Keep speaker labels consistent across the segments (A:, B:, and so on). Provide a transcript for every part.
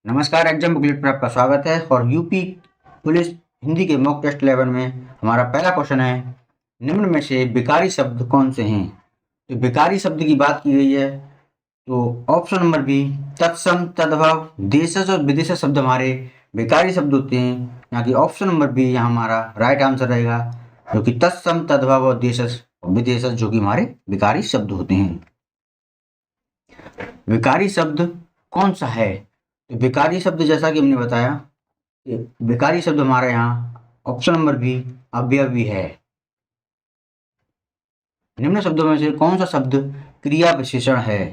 A: नमस्कार, exam booklet पर आपका स्वागत है। और यूपी पुलिस हिंदी के मॉक टेस्ट 11 में हमारा पहला क्वेश्चन है, निम्न में से विकारी शब्द कौन से हैं। तो विकारी शब्द की बात की गई है, तो ऑप्शन नंबर बी तत्सम, तद्भव, देशज और विदेशज शब्द हमारे विकारी शब्द होते हैं। यहाँ की ऑप्शन नंबर बी यहाँ हमारा राइट आंसर रहेगा, जो कि तत्सम, तद्भव और देशज और विदेशज जो कि हमारे विकारी शब्द होते हैं। विकारी शब्द कौन सा है? तो विकारी शब्द जैसा कि हमने बताया कि विकारी शब्द हमारे यहाँ ऑप्शन नंबर बी अव्ययवी है। निम्न शब्दों में से कौन सा शब्द क्रिया विशेषण है?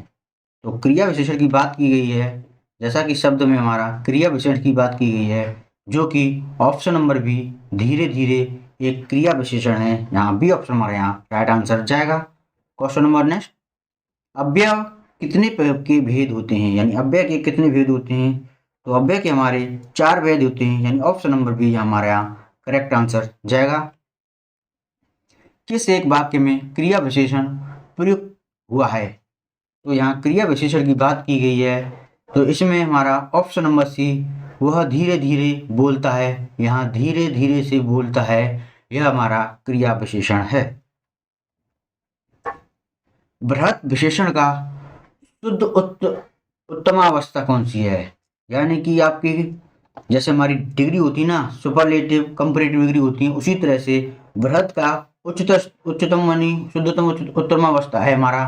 A: तो क्रिया विशेषण की बात की गई है, जैसा कि शब्द में हमारा क्रिया विशेषण की बात की गई है, जो कि ऑप्शन नंबर बी धीरे धीरे एक क्रिया विशेषण है। यहाँ बी ऑप्शन हमारे यहाँ राइट आंसर जाएगा। क्वेश्चन नंबर नेक्स्ट, अव्यय कितने के भेद होते हैं, यानी अव्यय के कितने भेद होते हैं? तो अव्यय के हमारे 4 भेद होते हैं, यानी ऑप्शन नंबर बी हमारे यहाँ करेक्ट आंसर जाएगा। किस एक वाक्य में क्रिया विशेषण प्रयुक्त हुआ है? तो यहाँ क्रिया विशेषण की बात की गई है, तो इसमें हमारा ऑप्शन नंबर सी वह धीरे धीरे बोलता है, यहाँ धीरे धीरे से बोलता है, यह हमारा क्रिया विशेषण है। बृहत विशेषण का शुद्ध उत्तमावस्था कौन सी है? यानी कि आपकी जैसे हमारी डिग्री होती है ना, सुपरलेटिव कंपैरेटिव डिग्री होती है, उसी तरह से बृहत का उच्चतम यानी शुद्धतम उत्तमावस्था है हमारा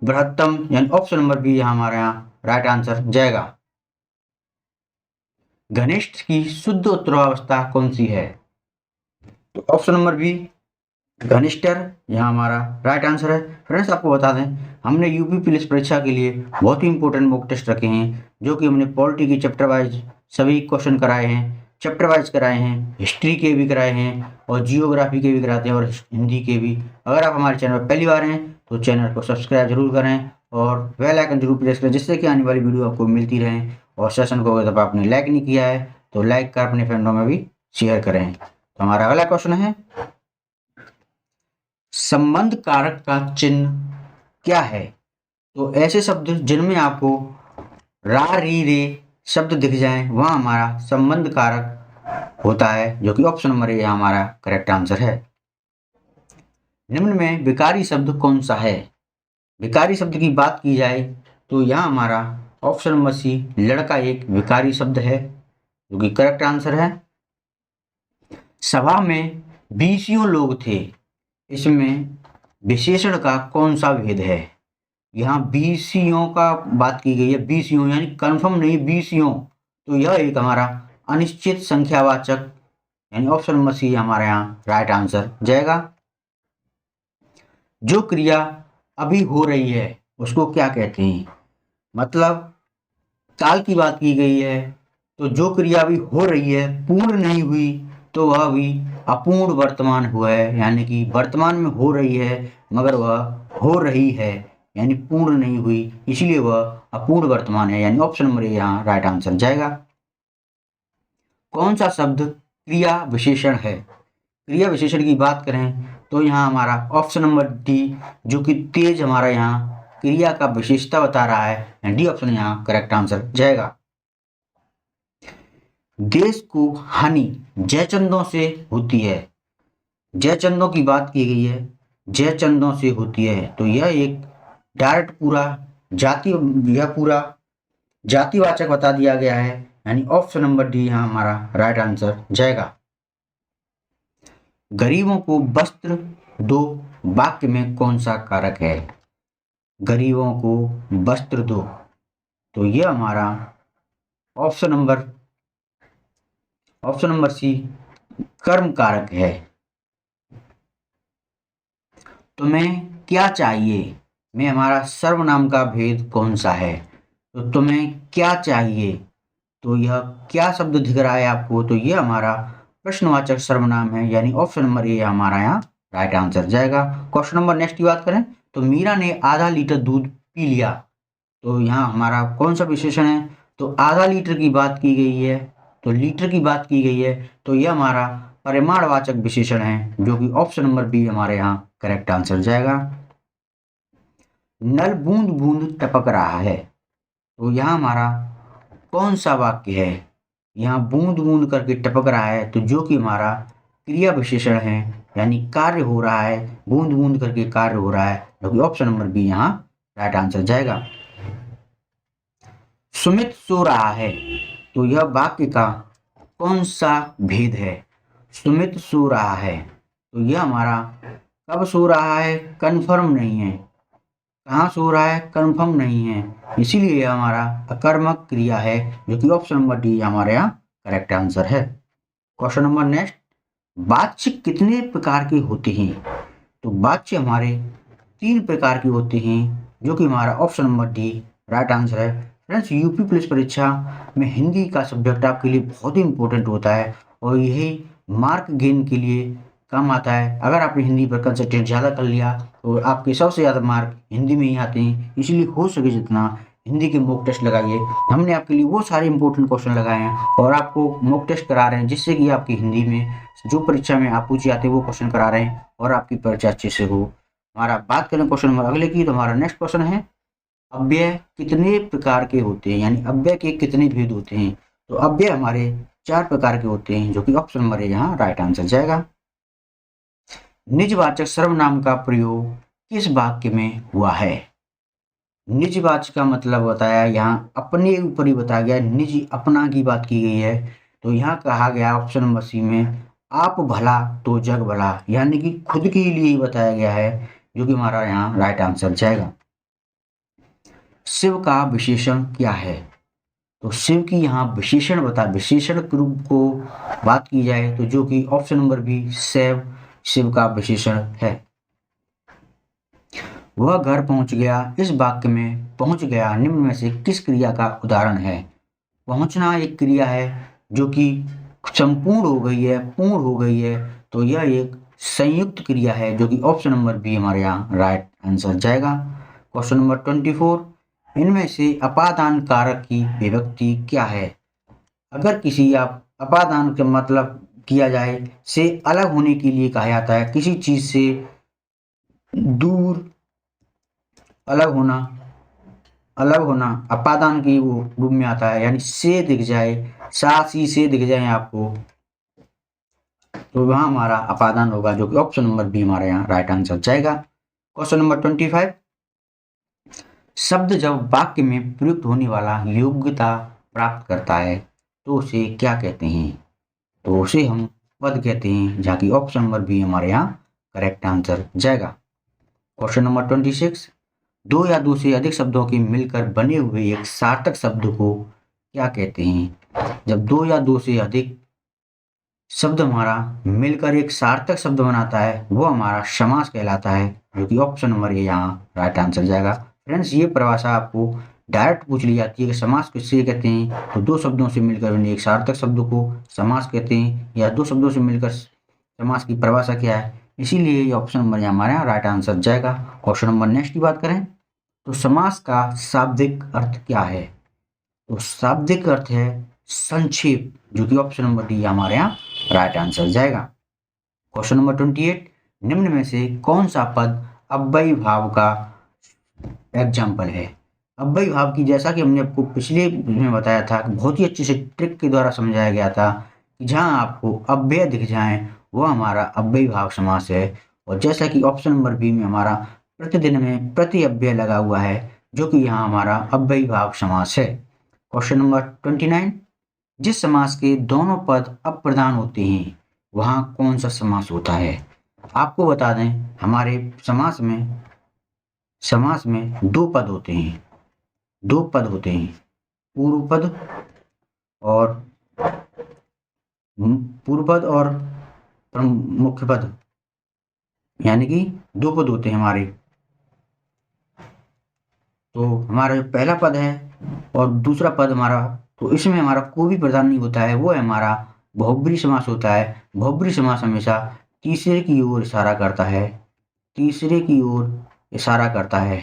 A: बृहत्तम, यानी ऑप्शन नंबर बी हमारे यहाँ राइट आंसर जाएगा। घनिष्ठ की शुद्ध उत्तरावस्था कौन सी है? तो ऑप्शन नंबर बी घनिष्ठर यहाँ हमारा राइट आंसर है। फ्रेंड्स, आपको बता दें, हमने यूपी पुलिस परीक्षा के लिए बहुत ही इंपॉर्टेंट मॉक टेस्ट रखे हैं, जो कि हमने पॉलिटी की चैप्टर वाइज सभी क्वेश्चन कराए हैं, चैप्टर वाइज कराए हैं, हिस्ट्री के भी कराए हैं और जियोग्राफी के भी कराते हैं और हिंदी के भी। अगर आप हमारे चैनल पर पहली बार हैं तो चैनल को सब्सक्राइब जरूर करें और बेल आइकन जरूर प्रेस करें, जिससे कि आने वाली वीडियो आपको मिलती रहें। और सेशन को अगर आपने लाइक नहीं किया है तो लाइक कर अपने फ्रेंडों में भी शेयर करें। तो हमारा अगला क्वेश्चन है, संबंध कारक का चिन्ह क्या है? तो ऐसे शब्द जिनमें आपको रा री रे शब्द दिख जाएं, वहां हमारा संबंध कारक होता है, जो कि ऑप्शन नंबर ए हमारा करेक्ट आंसर है। निम्न में विकारी शब्द कौन सा है? विकारी शब्द की बात की जाए तो यहाँ हमारा ऑप्शन नंबर सी लड़का एक विकारी शब्द है, जो कि करेक्ट आंसर है। सभा में 20 लोग थे, इसमें विशेषण का कौन सा भेद है? यहाँ 20 का बात की गई है, 20 यानी कंफर्म नहीं 20, तो यह एक हमारा अनिश्चित संख्यावाचक, यानी ऑप्शन नंबर सी हमारे यहाँ राइट आंसर जाएगा। जो क्रिया अभी हो रही है उसको क्या कहते हैं? मतलब काल की बात की गई है, तो जो क्रिया अभी हो रही है पूर्ण नहीं हुई तो वह भी अपूर्ण वर्तमान हुआ है, यानी कि वर्तमान में हो रही है मगर वह हो रही है, यानी पूर्ण नहीं हुई, इसलिए वह अपूर्ण वर्तमान है, यानी ऑप्शन नंबर यहाँ राइट आंसर जाएगा। कौन सा शब्द क्रिया विशेषण है? क्रिया विशेषण की बात करें तो यहाँ हमारा ऑप्शन नंबर डी, जो कि तेज हमारा यहाँ क्रिया का विशेषता बता रहा है, डी ऑप्शन यहाँ करेक्ट आंसर जाएगा। देश को हानि जयचंदों से होती है, जयचंदों की बात की गई है, जयचंदों से होती है, तो यह एक डायरेक्ट पूरा जातिवाचक बता दिया गया है, यानी ऑप्शन नंबर डी यहाँ हमारा राइट आंसर जाएगा। गरीबों को वस्त्र दो वाक्य में कौन सा कारक है? गरीबों को वस्त्र दो, तो यह हमारा ऑप्शन नंबर सी कर्म कारक है। तुम्हें क्या चाहिए में हमारा सर्वनाम का भेद कौन सा है? तो तुम्हें क्या चाहिए, तो यह क्या शब्द दिख रहा है आपको? तो यह हमारा प्रश्नवाचक सर्वनाम है, यानी ऑप्शन नंबर ए हमारा यहाँ राइट आंसर जाएगा। क्वेश्चन नंबर नेक्स्ट की बात करें तो मीरा ने आधा लीटर दूध पी लिया, तो यहाँ हमारा कौन सा विशेषण है? तो आधा लीटर की बात की गई है, तो लीटर की बात की गई है, तो यह हमारा परिमाणवाचक विशेषण है, जो कि ऑप्शन नंबर बी हमारे यहाँ करेक्ट आंसर जाएगा। नल बूंद बूंद टपक रहा है, तो यहाँ हमारा कौन सा वाक्य है? यहाँ बूंद बूंद करके टपक रहा है, तो जो कि हमारा क्रिया विशेषण है, यानी कार्य हो रहा है, बूंद बूंद करके कार्य हो रहा है, जो कि ऑप्शन नंबर बी यहाँ राइट आंसर जाएगा। सुमित सो रहा है, तो यह वाक्य का कौन सा भेद है? सुमित सो रहा है, तो यह हमारा कब सो रहा है, कंफर्म नहीं है। कहाँ सो रहा है, कंफर्म नहीं है, इसीलिए यह हमारा अकर्मक क्रिया है, जो कि ऑप्शन नंबर डी हमारे यहाँ करेक्ट आंसर है। क्वेश्चन नंबर नेक्स्ट, वाच्य कितने प्रकार के होते हैं? तो वाच्य हमारे 3 प्रकार के होते हैं, जो कि हमारा option number D right answer है। फ्रेंड्स, यूपी पुलिस परीक्षा में हिंदी का सब्जेक्ट आपके लिए बहुत ही इंपॉर्टेंट होता है और यही मार्क गेन के लिए काम आता है। अगर आपने हिंदी पर कंसंट्रेट ज़्यादा कर लिया तो आपके सबसे ज़्यादा मार्क हिंदी में ही आते हैं, इसलिए हो सके जितना हिंदी के मॉक टेस्ट लगाइए। हमने आपके लिए वो सारे इंपॉर्टेंट क्वेश्चन लगाए हैं और आपको मॉक टेस्ट करा रहे हैं, जिससे कि आपकी हिंदी में जो परीक्षा में आप पूछे जाते हैं वो क्वेश्चन करा रहे हैं और आपकी परीक्षा अच्छे से हो। हमारा बात करें क्वेश्चन नंबर अगले की, तो हमारा नेक्स्ट क्वेश्चन है, अव्यय कितने प्रकार के होते हैं, यानी अव्यय के कितने भेद होते हैं? तो अव्यय हमारे 4 प्रकार के होते हैं, जो कि ऑप्शन नंबर ए यहाँ राइट आंसर जाएगा। निजवाचक सर्वनाम का प्रयोग किस वाक्य में हुआ है? निजवाचक का मतलब बताया, यहाँ अपने ऊपर ही बताया गया, निज अपना की बात की गई है, तो यहाँ कहा गया ऑप्शन नंबर सी में, आप भला तो जग भला, यानी कि खुद के लिए ही बताया गया है, जो कि हमारा यहाँ राइट आंसर जाएगा। शिव का विशेषण क्या है? तो शिव की यहाँ विशेषण विशेषण के रूप को बात की जाए तो जो कि ऑप्शन नंबर बी शिव का विशेषण है। वह घर पहुंच गया, इस वाक्य में पहुंच गया निम्न में से किस क्रिया का उदाहरण है? पहुंचना एक क्रिया है जो कि संपूर्ण हो गई है, पूर्ण हो गई है, तो यह एक संयुक्त क्रिया है, जो कि ऑप्शन नंबर बी हमारे यहाँ राइट आंसर जाएगा। क्वेश्चन नंबर 24, इनमें से अपादान कारक की विभक्ति क्या है? अगर किसी अपादान का मतलब किया जाए से अलग होने के लिए कहा जाता है, किसी चीज से दूर अलग होना अपादान की वो रूप में आता है, यानी से दिख जाए, साथ ही से दिख जाए आपको, तो वहां हमारा अपादान होगा, जो कि ऑप्शन नंबर बी हमारे यहाँ राइट आंसर जाएगा। क्वेश्चन नंबर 25, शब्द जब वाक्य में प्रयुक्त होने वाला योग्यता प्राप्त करता है तो उसे क्या कहते हैं? तो उसे हम पद कहते हैं, जहाँ की ऑप्शन नंबर बी हमारे यहाँ करेक्ट आंसर जाएगा। क्वेश्चन नंबर 26, 2 या 2 से अधिक शब्दों के मिलकर बने हुए एक सार्थक शब्द को क्या कहते हैं? जब 2 या 2 से अधिक शब्द हमारा मिलकर एक सार्थक शब्द बनाता है, वो हमारा समास कहलाता है, जो कि ऑप्शन नंबर ए यहाँ राइट आंसर जाएगा। फ्रेंड्स, ये परिभाषा आपको डायरेक्ट पूछ ली जाती है कि समास किससे कहते हैं, तो 2 शब्दों से मिलकर बने एक सार्थक शब्द को समास कहते हैं, या 2 शब्दों से मिलकर समास की परिभाषा क्या है, इसीलिए ये ऑप्शन नंबर हमारे यहाँ राइट आंसर जाएगा। क्वेश्चन नंबर नेक्स्ट की बात करें तो समास का शाब्दिक अर्थ क्या है? तो शाब्दिक अर्थ है संक्षेप, जो कि ऑप्शन नंबर डी हमारे यहाँ राइट आंसर जाएगा। क्वेश्चन नंबर 28, निम्न में से कौन सा पद अव्ययी भाव का एग्जाम्पल है? अव्ययी भाव की, जैसा कि हमने आपको पिछले में बताया था, बहुत ही अच्छे से ट्रिक के द्वारा समझाया गया था कि जहां आपको अव्यय दिख जाए वो हमारा अव्ययी भाव समास है, और जैसा कि ऑप्शन नंबर बी में हमारा प्रतिदिन में प्रति अव्यय लगा हुआ है, जो कि यहाँ हमारा अव्ययी भाव समास है। क्वेश्चन नंबर 29, जिस समास के दोनों पद अप्रधान होते हैं वहां कौन सा समास होता है? आपको बता दें, हमारे समास में 2 पद होते हैं, 2 पद होते हैं, पूर्व पद और मुख्य पद, यानी कि 2 पद होते हैं हमारे। तो हमारा जो पहला पद है और दूसरा पद हमारा, तो इसमें हमारा कोई भी प्रधान नहीं होता है, वो है हमारा बहुब्री समास होता है। बहुब्री समास हमेशा तीसरे की ओर इशारा करता है, तीसरे की ओर इशारा करता है।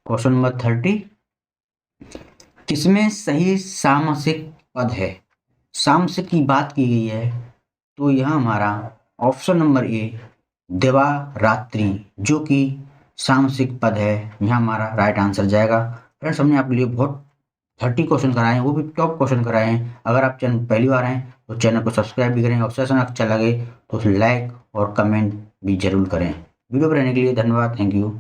A: क्वेश्चन नंबर 30, किसमें सही सामासिक पद है? सामसिक की बात की गई है, तो यहाँ हमारा ऑप्शन नंबर ए दिवा रात्रि, जो कि सामसिक पद है, यहाँ हमारा राइट आंसर जाएगा। फ्रेंड्स हमने आपके लिए बहुत 30 क्वेश्चन कराए हैं, वो भी टॉप क्वेश्चन कराए हैं। अगर आप चैनल पहली बार हैं तो चैनल को सब्सक्राइब भी करें और सेशन अच्छा लगे तो लाइक और कमेंट भी जरूर करें। वीडियो पर रहने के लिए धन्यवाद। Thank you.